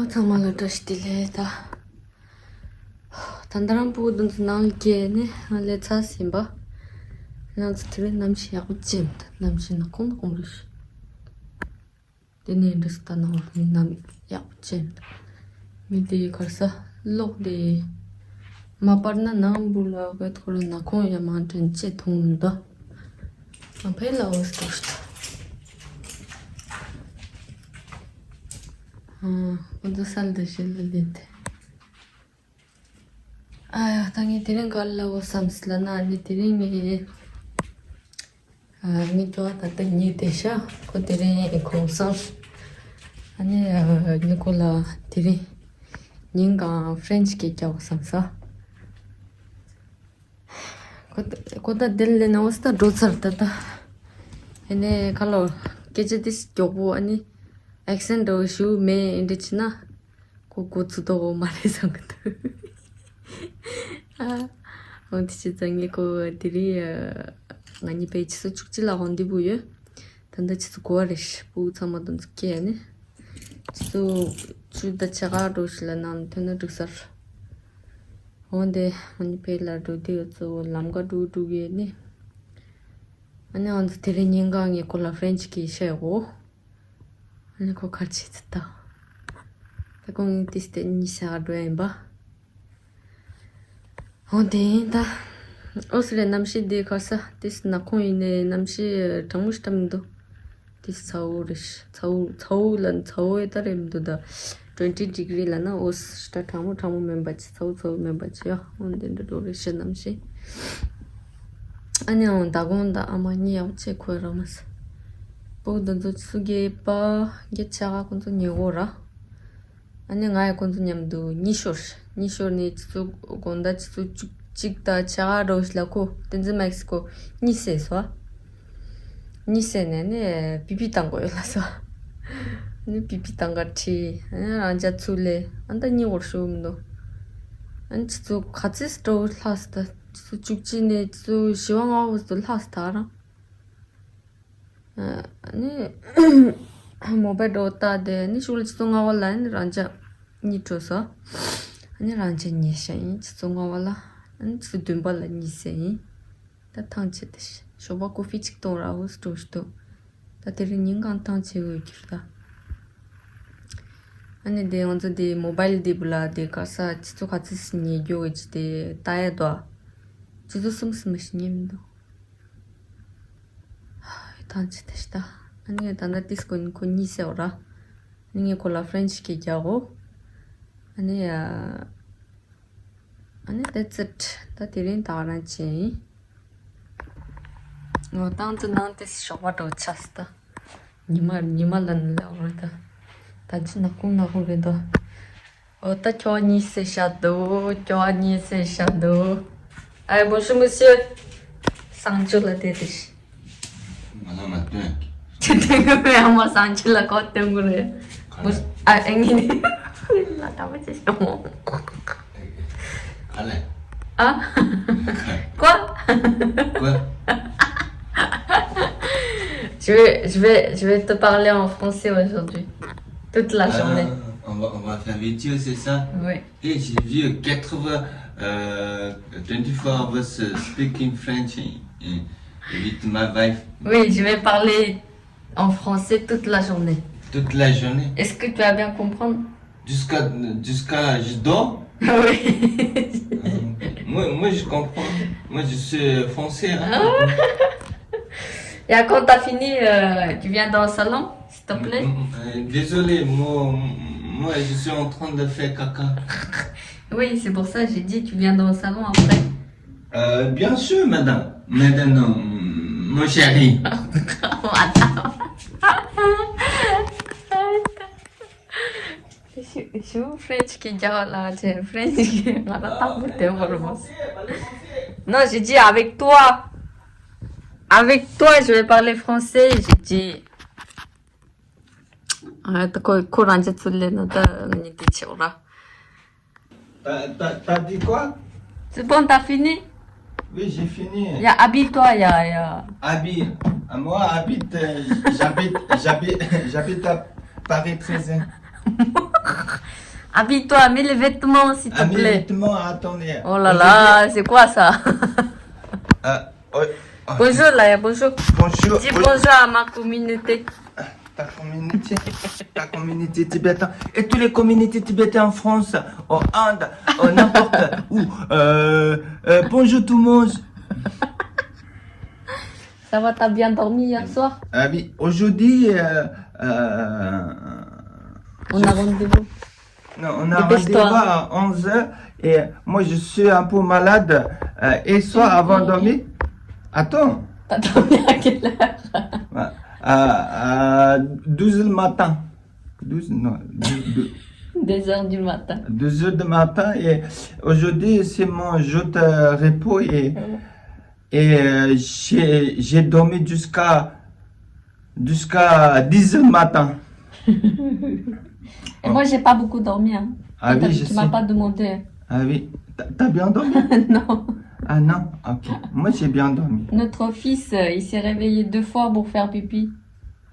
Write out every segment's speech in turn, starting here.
정말로 더시딜레다. 단단한 부분은 나올게네. 알레 차심바. 난스트레 남시 야구찜. 남시 나콩 나콩르시. 데네 인더스타 나오니 남 야구찜. 미디 걸사 lokde maparna nambula betkolo nakhon ya manten che thongda ampela ostosta quando salda scelente tangi tiren galla o samslana ni tiren mi to ta ni desha ko tiren e consens ani Nicola tiren Ninga French ke kya samsa koda delle na osta dozar tata ene kalo keje dis gyobo ani accent do shu me indichna ko do mare sangta onti changi ko diri ngani page su chukchila hondi buye tanda chisu goarish bu samadon ke ani chisu 주다 제가 로실라난 테너득서 온데 아니 벨라도 되어서 남가도 두게니 아니 언제 테레닝강에 콜라 프렌치키 쉐고 아니 거 같이 듣다 대공 티스테 니사도 엠바 온데다 오스레 남시디 가서 티스 나코이네 남시 정무시tam도 Saulan Sauetarimduda 20 degree lana os statamu members south members ya on the duration namshi 아니야 다곤다 아마니 야우체 코라마스 보던도 수게 바 게차가 군도 니고라 아니 나야 군도 냠도 니쇼니 수 gonda 수 찍다 차로슬라코 덴즈 멕시코 니세스와 니세네네 비비탄 거였어. 니 비비탄 같이 앉아 줄래. 안다니 월쇼음도. 안치도 같이 스토 라스트. 죽지네 주 시왕하우스 라스트 알아. 아니 모바일 오타데 니 슐츠동아 온라인 란자 니토서. 아니 란자 니샤인 츠동아와라. 안 츠듬발라 니세인. 다 탕치듯이. 쇼바코 피직도라고 스토스도 다들은 인간 탕치고 있다. 아니 내 언제 내 모바일 디블라 내 가서 지도 같이 쓰니 요이지 따야도 지도 숨숨이님도 탕치 됐다. 아니 단다 디스코는 코니세오라. 아니 콜라 프렌치 기자고 아니야 아니 that's it. 다들은 다란치 tanto nante si showato chasta nimalan laurda tajina kuna horedo ota choni se shadow ay bonjour monsieur sancho la tete Madame matin tengo que amo sancho la cote ngure engini la tava se chamo allez quoi Je vais te parler en français aujourd'hui. Toute la journée. On va faire vidéo, c'est ça? Oui. Et j'ai vu 24 hours speaking French with my wife. Oui, je vais parler en français toute la journée. Toute la journée? Est-ce que tu vas bien comprendre? Jusqu'à je dors? Oui. Moi, je comprends. Moi, je suis français. Hein? Et quand t'as fini, tu viens dans le salon, s'il te plaît? Désolé, moi, je suis en train de faire caca. Oui, c'est pour ça que j'ai dit tu viens dans le salon après. Bien sûr, madame. Maintenant, mon chéri. Attends. Je French qui là, c'est French qui Non, j'ai dit avec toi. Avec toi, je vais parler français. J'ai dit. T'as dit quoi? C'est bon, t'as fini? Oui, j'ai fini. Habille-toi, Habille. Moi, j'habite à Paris 13e. Habille-toi, mets les vêtements s'il te Ah, mes plaît. vêtements, attendez. Oh là là, c'est quoi ça? Ah, oh, oh. Bonjour là, bonjour. Bonjour. Dis bonjour à ma communauté. Ta communauté tibétaine et toutes les communautés tibétaines en France, en Inde, n'importe où. Bonjour tout le monde. Ça va, t'as bien dormi hier soir? Ah oui, aujourd'hui, On a rendez-vous. non, on a Dépêche-toi. rendez-vous à 11h et moi je suis un peu malade. Et soir avant de dormir, attends, T'as dormi à quelle heure? à 12h le matin. 12, non, 2 heures du matin. 2h du matin et aujourd'hui c'est mon jour de repos et j'ai dormi jusqu'à 10h le matin. Et moi, j'ai pas beaucoup dormi. Hein. Ah oui, je Tu m'as sais. pas demandé. Ah oui, t'as bien dormi? Non. Ah non, ok. Moi j'ai bien dormi. Notre fils, il s'est réveillé 2 fois pour faire pipi.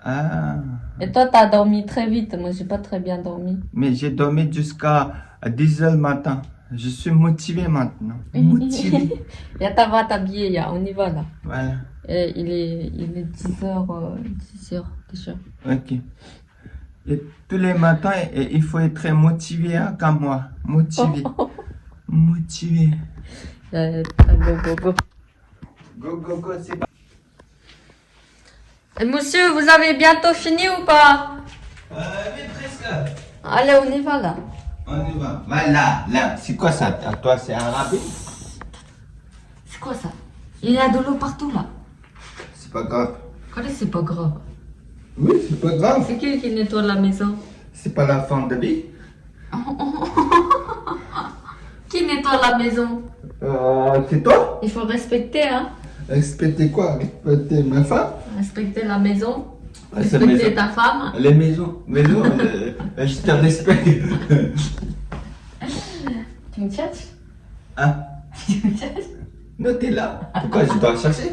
Ah, Et toi, t'as dormi très vite. Moi, j'ai pas très bien dormi. mais j'ai dormi jusqu'à 10h le matin. Je suis motivé maintenant. Motivé. Yata va t'habiller, ya. On y va là. Voilà, Et il est 10h, 10h déjà. ok. Et tous les matins, il faut être motivé hein, comme moi. Motivé. Motivé. Go, go, go. Go, go, go, c'est pas. Et monsieur, vous avez bientôt fini ou pas? Oui, presque. Allez, on y va là. On y va. Voilà, là. C'est quoi ça? À toi, c'est arabe? C'est quoi ça? Il y a de l'eau partout là. C'est pas grave. Allez, c'est pas grave. Oui, c'est pas grave. C'est qui nettoie la maison? C'est pas la fin de vie. Qui nettoie la maison? C'est toi? Il faut respecter, hein? Respecter quoi? Respecter ma femme? Respecter la maison. Ah, c'est Respecter maison. ta femme. Les maisons, je te respecte. Tu me cherches? Hein? Tu me cherches? Non, t'es là. Pourquoi je dois chercher?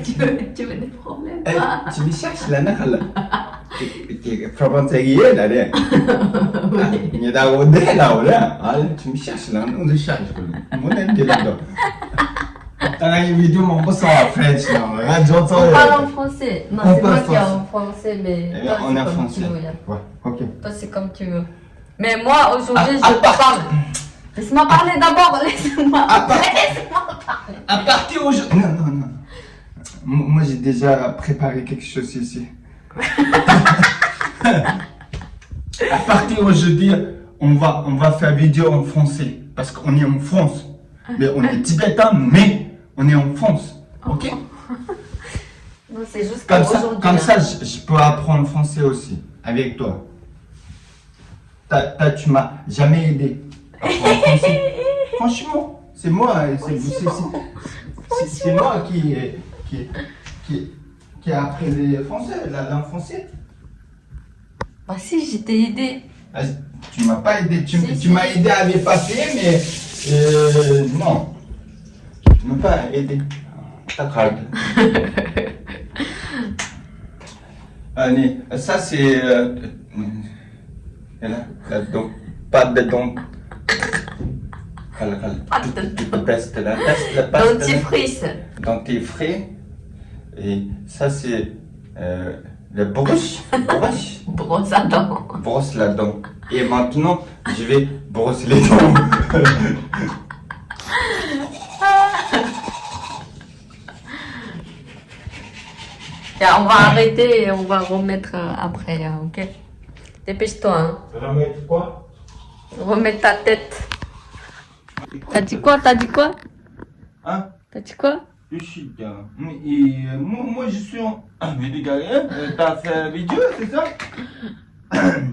tu veux des problèmes? Eh, tu me cherches là, là. Tu problème sérieux là, là. Il y a des là, là. Ah, tu me cherches là, non, je cherche. Moi, t'es là-dedans. T'as une vidéo, mon boss en French là. Regarde, j'entends. On parle en français. Non, On c'est moi parle qui est français. en français, mais Eh toi, bien, on c'est est en comme français. tu veux. Yann. Ouais, ok. Toi, c'est comme tu veux. Mais moi, aujourd'hui, Ah, je te parle. Laisse-moi parler d'abord. Laisse-moi Ah, parler. Laisse-moi parler. À partir aujourd'hui. Non, non, non. Moi, j'ai déjà préparé quelque chose ici. À partir aujourd'hui, on va faire vidéo en français. Parce qu'on est en France. Mais on est tibétain, mais on est en France. Ok? Non, c'est juste Comme pour ça, aujourd'hui. comme hein. ça je peux apprendre français aussi. Avec toi. Tu m'as jamais aidé à apprendre français. Franchement, c'est moi. C'est moi qui a appris le français, la langue française. Bah si, je t'ai aidé. Ah, tu m'as pas aidé, tu Si. m'as aidé à les papiers, mais non. Tu m'as pas aidé. D'accord. Allez, ça c'est. Là, donc, pas de dents. Pas de Peste, la peste, la peste. dentifrice. Dentifrice. Et ça c'est le brosse. Brosse à dents. Brosse la dent. Et maintenant, je vais brosser les dents. On va arrêter et on va remettre après, hein, ok? Dépêche-toi, hein. Remettre quoi? Remets ta tête. T'as dit quoi? T'as dit quoi? Hein? T'as dit quoi? Je suis bien. Et moi, je suis en. Ah, mais les gars, t'as fait la vidéo, c'est ça?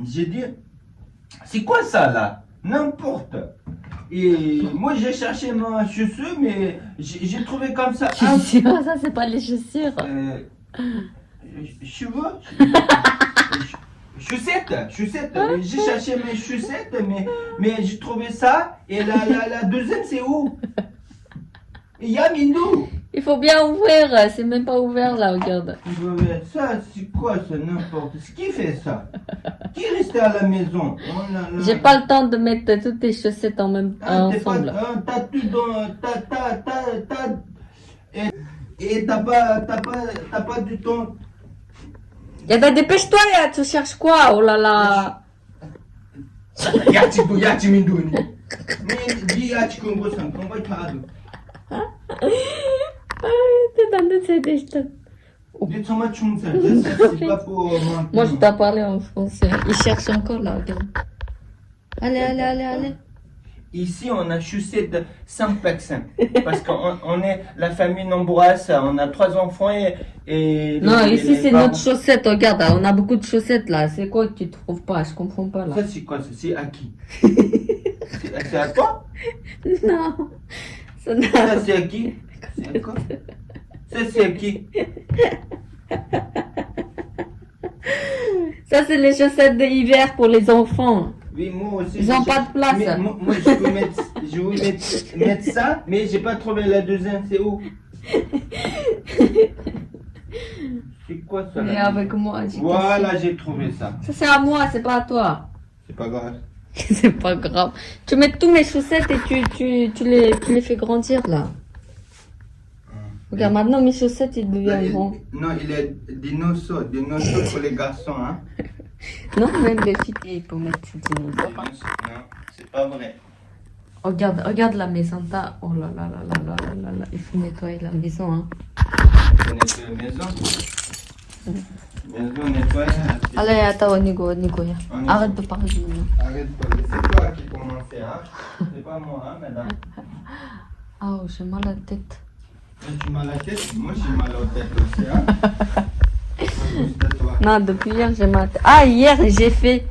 J'ai dit. C'est quoi ça là? N'importe. Et moi, j'ai cherché ma chaussure, mais j'ai trouvé comme ça. un- Chaussures, ça c'est pas les chaussures. Cheveux? Chaussettes. J'ai cherché mes chaussettes, mais j'ai trouvé ça. Et la deuxième, c'est où? Il y a Mindou. Il faut bien ouvrir, c'est même pas ouvert là, regarde. Ouais, mais ça, c'est quoi ça, n'importe ce qui fait ça? Qui reste à la maison? J'ai pas le temps de mettre toutes tes chaussettes en même ensemble. T'as tout dans. Et t'as pas du temps. Yada, dépêche-toi, ya, tu cherches quoi? Oh là là. Yati minduni. Mais dis yati kongo san, kongo tado. T'es dans le CD, je te... Dis ça m'a chumsa, c'est pas pour mentir. Moi, je dois parler en français. Il cherche encore là, regarde. Allez. Ici, on a chaussettes 5 personnes. Parce qu'on est la famille nombreuse, on a 3 enfants et Non, ici, les c'est parents. notre chaussette, regarde. On a beaucoup de chaussettes là. C'est quoi que tu trouves pas? Je comprends pas là. Ça, c'est quoi ça? C'est à qui? C'est à toi? Non. Ça n'a... Ça, c'est à qui? C'est à quoi? Ça, c'est à qui? Ça, c'est les chaussettes d'hiver pour les enfants. Oui, moi aussi. Ils n'ont pas de place. Mais moi, je veux mettre ça, mais j'ai pas trouvé la deuxième, c'est où? C'est quoi ça? Mais là? avec moi, j'ai Voilà, j'ai trouvé ça. Ça, c'est à moi, c'est pas à toi. C'est pas grave. C'est pas grave. Tu mets tous mes chaussettes et tu les fais grandir là. Regarde, maintenant mes chaussettes ils deviennent grands. Non, il est dinosaure pour les garçons, hein. Non, même les filles ils peuvent mettre ces dinosaures. Non, c'est pas vrai. Regarde la maison. Oh là là là là là là là. Il faut nettoyer la maison. Hein. On nettoie la maison. Maison nettoyée. Allez, attends, on y go. Arrête de parler. Arrête de parler. C'est toi qui commençais, hein. C'est pas moi, hein, madame. Ah, oh, j'ai mal à la tête. Tu as mal à la tête? Moi, j'ai mal à la tête aussi, hein. Non, depuis hier, j'ai mal à la tête. Ah, hier, j'ai fait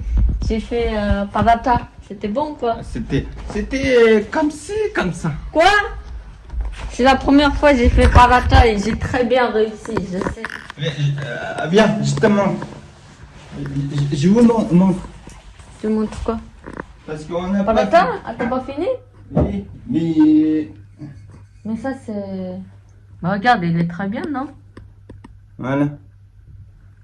paratha. C'était bon ou pas? C'était comme ci, comme ça. Quoi? C'est la première fois que j'ai fait paratha et j'ai très bien réussi, je sais. Mais, viens, je te montre. Je vous montre. Tu me montres quoi? Parce qu'on a pas... Paratha? Ah, t'as pas fini? Oui, mais... Mais ça, c'est... Bah, regarde, il est très bien, non? Voilà.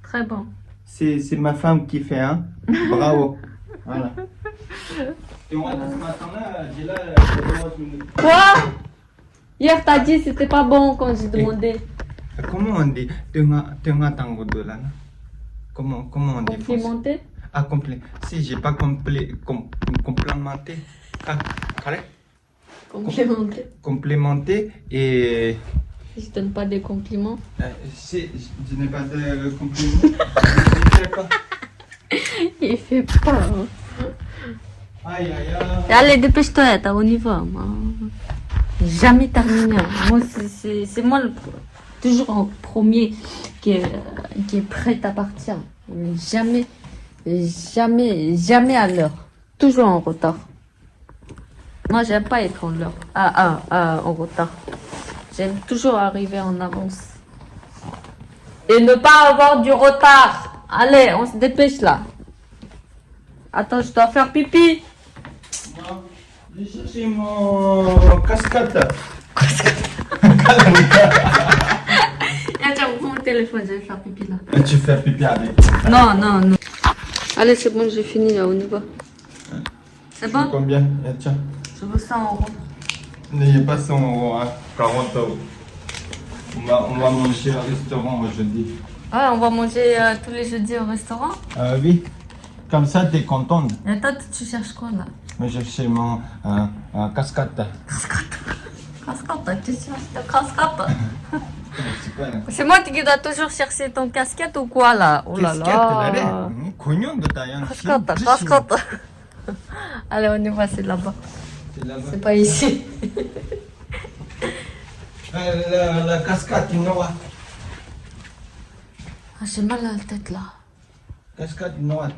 Très bon. C'est ma femme qui fait, hein. Bravo. Voilà. Et moi, ce matin-là, j'ai là... Quoi? Hier, t'as dit que c'était pas bon quand j'ai demandé. Comment on dit? Tengah tango de là. Comment on dit? Complimenté? Ah, complet. Si, j'ai pas complémenté. Ah, correct? Complimenté. Complémenté et... Si je donne pas des compliments. Je n'ai pas de compliments. Je ne sais pas. Il fait pas. Hein. Aïe, aïe, aïe. Allez, dépêche-toi, on y va. Moi. Jamais terminé. Moi, c'est moi toujours en premier qui est prêt à partir. Jamais à l'heure. Toujours en retard. Moi, j'aime pas être en l'heure. En retard. J'aime toujours arriver en avance. Et ne pas avoir du retard. Allez, on se dépêche là. Attends, je dois faire pipi. Non, j'ai cherché mon casquette. Tiens, ouvre mon téléphone, je vais faire pipi là. Et tu fais pipi avec. Non. Allez, c'est bon, j'ai fini là, on y va. C'est bon? Combien? Tiens. Je veux 100 €. N'ayez pas 100 €, hein. 40 €. On va manger au restaurant aujourd'hui. Ah, on va manger tous les jeudis au restaurant? Oui. Comme ça, t'es contente. Et toi, tu cherches quoi là? Mais j'ai cherché mon casquette. Casquette, tu cherches ta casquette? C'est quoi là? C'est moi qui dois toujours chercher ton casquette ou quoi là? Oh là là! Casquette. Allez, on y va, c'est là-bas. C'est là-bas. C'est pas ici. La casquette noire. Ah, j'ai mal à la tête là. Casquette noire.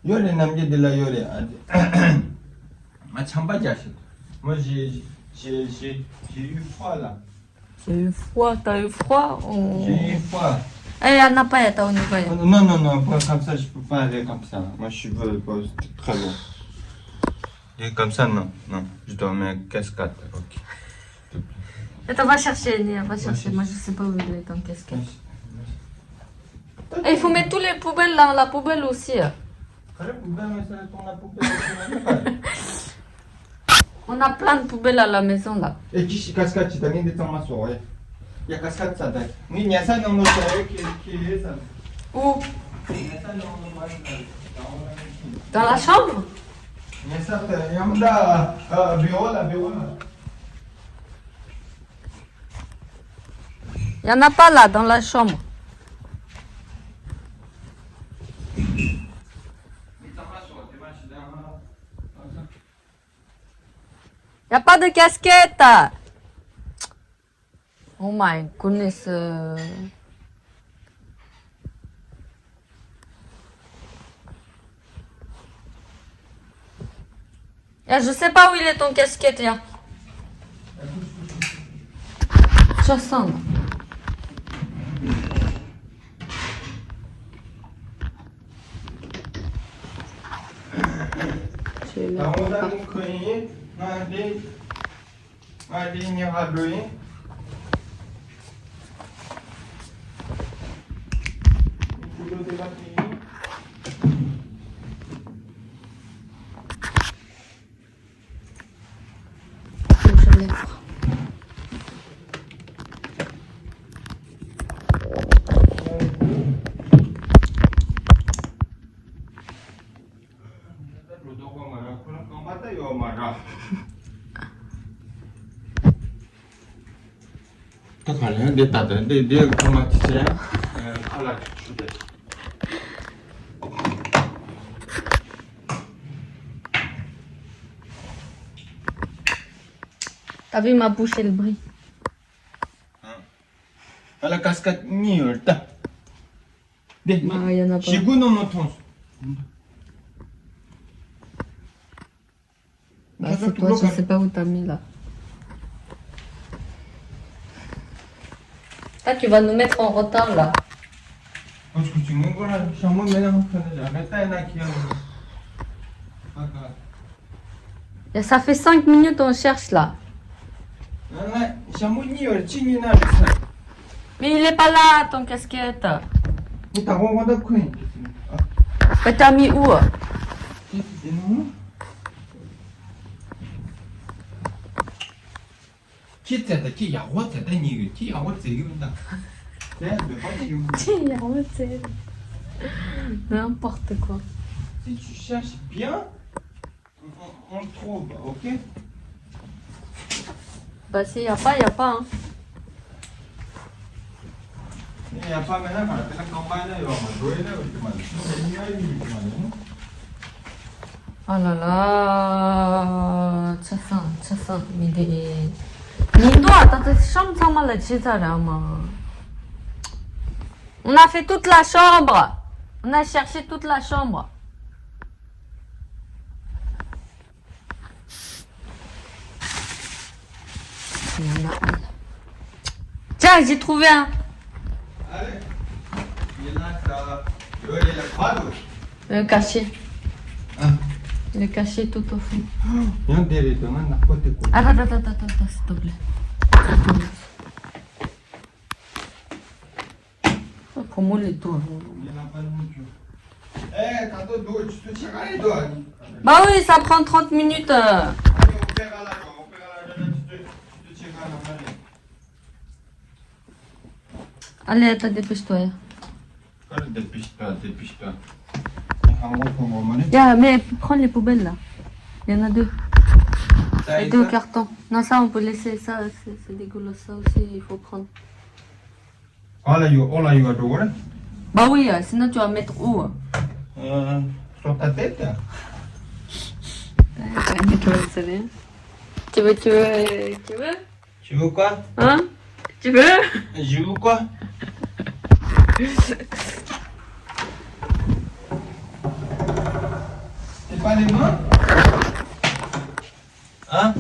Yore namje de la yore. Chamba jashi. Moi j'ai eu froid là. J'ai eu froid, t'as eu froid? Oh. J'ai eu froid. Eh, Anna Payeta, on y va. Non, pas comme ça, je peux pas aller comme ça. Moi je suis très loin. Et comme ça, non, je dois mettre casquette. Ok. Attends, va chercher, Nia, va chercher. Moi, je sais pas où il est ton casquette. Et il faut mettre tous les poubelles dans la poubelle aussi. On a plein de poubelles à la maison là. Et qui cascade, tu t'as mis des temps à soirée. Il y a cascade, ça d'ailleurs. Oui, il y a ça dans notre soirée qui est ça. Où? Il y a ça dans Dans la chambre? il y a ça, il y a un bureau là. Il y en a pas là, dans la chambre. Il n'y a pas de casquette. Oh my goodness. Je sais pas où il est ton casquette. Là. 60. Je vais Alors, mettre on a par- mon collier, on a des lignes rablées. Je lève. Các bạn để tạt để không mà sẽ không là chủ đề. T'as vu ma bouche et le bruit? À la cascade mieux. Il y en a pas. Chez vous non non. Bah, c'est toi, je sais pas où t'as mis là. Ah, tu vas nous mettre en retard là. Parce que tu me vois là, je suis en mode maintenant, j'arrête là qui Et ça fait 5 minutes on cherche là. Mais il est pas là ton casquette. Mais t'as rendu quoi? Bah, t'as mis où? Qui c'est qui y a what c'est ni qui y a what c'est comme ça. N'importe quoi. Si tu cherches bien, on le trouve, ok? Bah s'il y a pas, hein. Il n'y a pas maintenant, quand la campagne là, il va jouer là, Oh là là, ça, mais des... Nindo, attends, chambre ça m'a l'air là, on a fait toute la chambre. On a cherché toute la chambre. Il y en a un. Tiens, j'ai trouvé un. Allez, il y en a ça. Il y a la croix. Le cachet. Ah. Le cachet tout au fond. Il y a un derrière, on a n'importe quoi. Attends, s'il te plaît. Comment les doigts? Il n'y en a pas non plus. Eh, t'as deux doigts, tu te tires les doigts. Bah oui, ça prend 30 minutes. On perd à la tu te tires à la main. Allez, attends, dépêche-toi. Dépêche-toi. Mais prends les poubelles là. Il y en a deux. Les deux cartons. Non, ça, on peut laisser. Ça, c'est dégueulasse. Ça aussi, il faut prendre. All you are doing? Bah oui, sinon tu vas mettre où? Sur ta tête? Tu veux? Tu veux quoi? Hein? Tu veux? Je veux quoi? C'est pas les mains? Hein?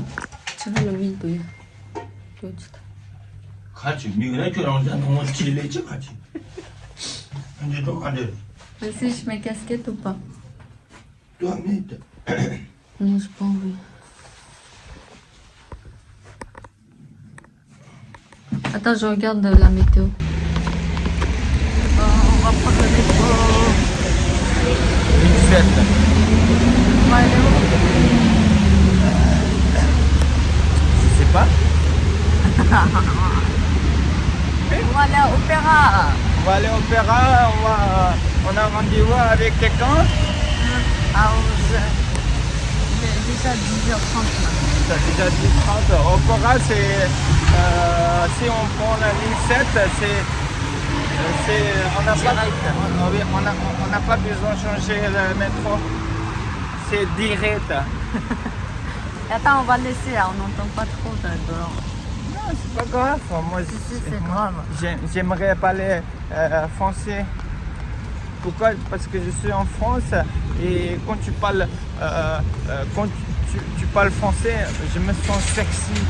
Tu veux le vide? 같이 미그레이처럼 너무 찔리지 같이. 이제 좀 안 돼. Si je mets casquette ou pas? 2 minutes. Non, j'ai pas envie. Attends, je regarde la météo. On va prendre le métro. 17. On va aller où? Je sais pas. On va aller à l'opéra. On va aller au opéra, on a rendez-vous avec quelqu'un. À 11h. Il est déjà 10h30 là. C'est déjà 10h30. Opéra, c'est si on prend la ligne 7, on n'a pas, on n'a pas besoin de changer le métro. C'est direct. Attends, on va laisser, là, on n'entend pas trop dehors. Non, c'est pas grave. Moi, Si, c'est grave. j'aimerais parler français. Pourquoi? Parce que je suis en France et quand tu parles, quand tu parles français, je me sens sexy.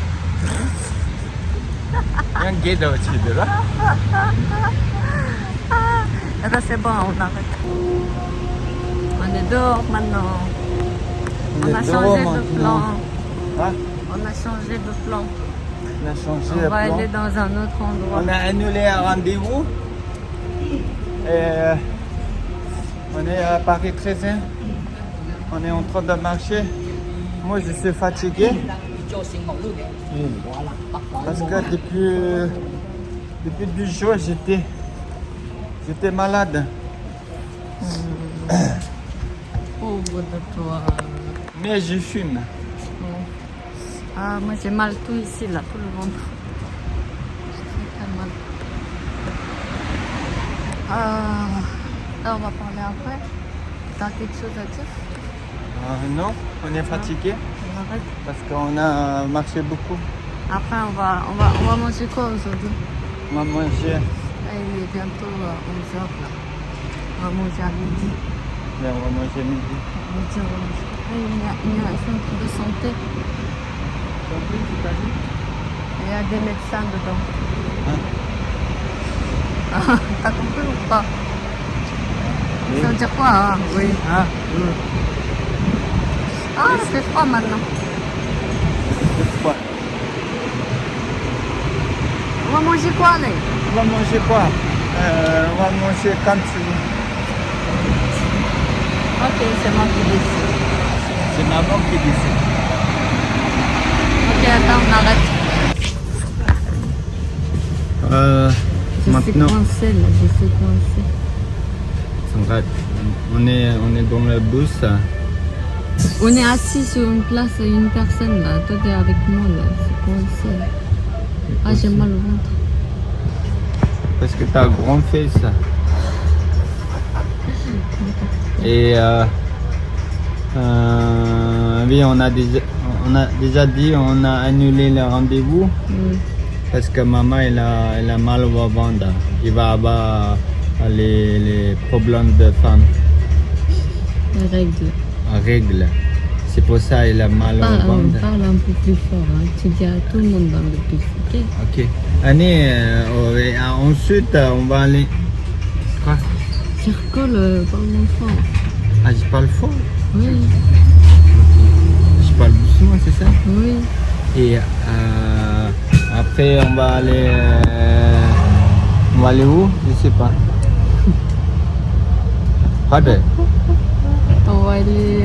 Il y a un gay au-dessus de là. Attends, c'est bon, on arrête. On est dehors maintenant. On a changé de plan. Hein? On a changé de plan. On a changé On de va plan. aller dans un autre endroit. On a annulé un rendez-vous. Et on est à Paris 13e. On est en train de marcher. Moi, je suis fatigué. Parce que depuis 2 jours, j'étais malade. Pauvre de toi. Mais je fume. Ah, moi j'ai mal tout ici, là, tout le ventre. J'ai très mal. Là, on va parler après. T'as quelque chose à dire? Non, on est fatigué On arrête. parce qu'on a marché beaucoup. Après, on va manger quoi aujourd'hui? On va manger. Là, il est bientôt 11h là. On va manger à midi. On va manger midi. Midi, on va manger. Il y a un centre de santé. Il y a des médecins dedans. Hein? T'as compris ou pas? Oui. Ça veut dire quoi? Hein? Oui. Ah, Ah, c'est froid maintenant. c'est quoi? On va manger quoi là? On va manger quoi? On va manger quand tu veux. Ok, c'est moi qui décide. C'est maman qui décide. Ok, attends, on arrête. Je suis coincée là, je suis coincée. On est dans le bus. On est assis sur une place, une personne là. Toi, t'es avec moi là, c'est coincé. Ah, j'ai mal au ventre. Parce que t'as grand fait ça. Et oui, on a déjà dit, on a annulé le rendez-vous parce que maman elle a mal au ventre. Il va avoir les problèmes de femme. Les Règles. C'est pour ça il a mal au ventre. Parle un peu plus fort, hein. Tu dis à tout le monde dans le bus, ok? Ok. Allez, ensuite on va aller. Quoi? Circole, parle fort. Ah, je parle fort. Oui, Je parle doucement, c'est ça? oui. Et après on va aller où? Je sais pas. Pardon. On va aller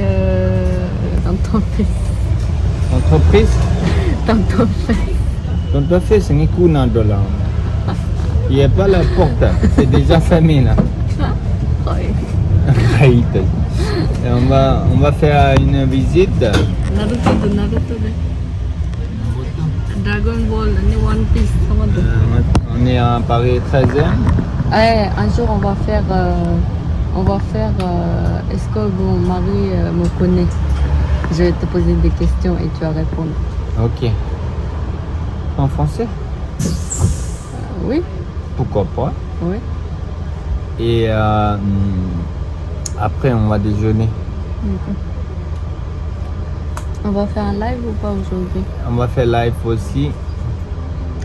dans ton fils. Entreprise? Dans ton fils. Dans ton fils, c'est $1. Il n'y a pas la porte, c'est déjà fermé là. Oui. Et on va faire une visite. Naruto. Dragon Ball, ni One Piece, sama tuh. On est à Paris 13e. Un jour on va faire est-ce que mon mari me connaît? Je vais te poser des questions et tu vas répondre. Ok. En français? Oui, Pourquoi pas? oui. Et après on va déjeuner. On va faire un live ou pas aujourd'hui? On va faire live aussi.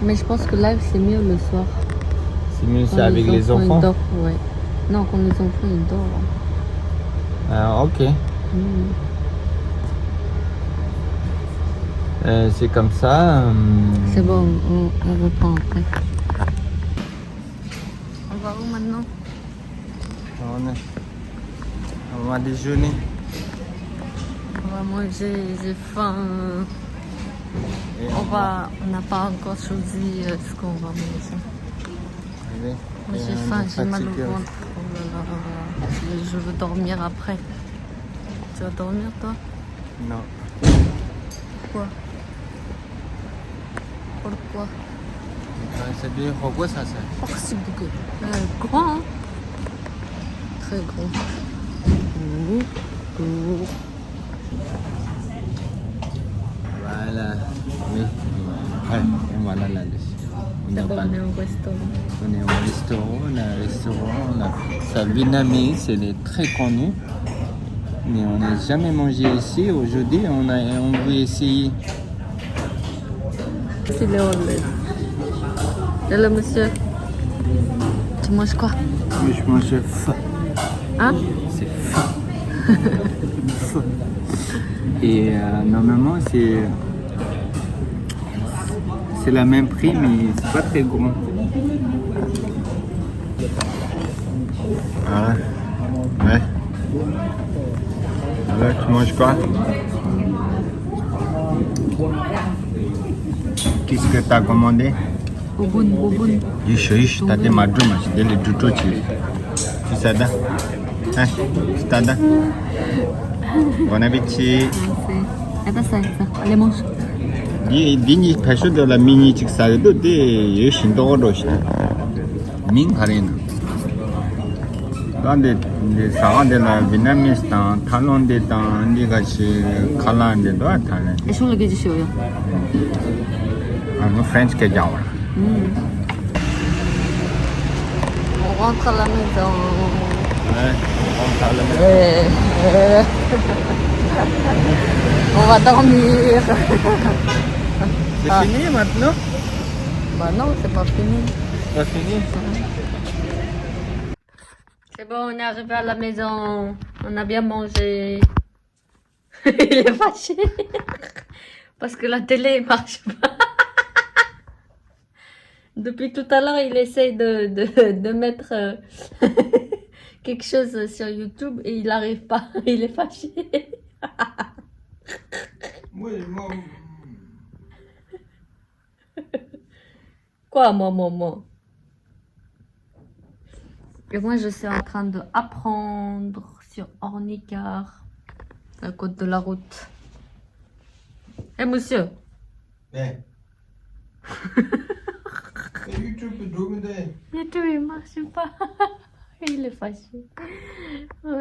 Mais je pense que live c'est mieux le soir. C'est mieux Quand ça avec les ils enfants. dorment, ouais. Non, quand les enfants ils dorment. Ok. C'est comme ça. C'est bon, on reprend après. On va où maintenant? On va déjeuner. On va manger, j'ai faim. On n'a pas encore choisi ce qu'on va manger. Moi, j'ai faim, j'ai mal au ventre. Oh là là. Je veux dormir après. Tu vas dormir toi? Non. Pourquoi? Pourquoi? C'est du pourquoi ça c'est? Oh, c'est beaucoup. Grand, hein? Très grand. Voilà. Oui. Ouais, on va là-dessus. D'abord, on est au restaurant. On est au restaurant, c'est vietnamien, c'est très connu. Mais on n'a jamais mangé ici. Aujourd'hui, on veut essayer. C'est le Hollandais. Hello, monsieur. Tu manges quoi? Oui, je mange pho. Hein? C'est pho. Pho. Et normalement, c'est le même prix, mais c'est pas très grand. Ah, ouais. Alors, tu manges quoi? Qu'est-ce que tu as commandé? Bouboune. Ish, t'as des madoumas, c'est des tutochi. Tu sais ça? Hein? Tu sais ça? Bon appétit. Merci. Ça. Allez, mange. Dini pesho de la mini chiksagedo de yeshin dogoro shita. Min karena. Dans les sagas de la Vietnamese dans Thaïlande dans les gâchis Kalaande de Thaïlande. Et sur le gâchis show. Un French que j'aime. On rentre à la maison. Ouais, on rentre à la maison. On va dormir. C'est fini maintenant? Bah non, c'est pas fini. C'est fini? C'est bon, on est arrivé à la maison. On a bien mangé. Il est fâché. Parce que la télé marche pas. Depuis tout à l'heure, il essaye de mettre quelque chose sur YouTube et il n'arrive pas. Il est fâché. Oui, moi. Quoi, moi? Et moi, je suis en train d'apprendre sur Ornicar, à côté de la route. Eh, monsieur? Ouais. YouTube, YouTube, il marche pas. Il est fâché. Oh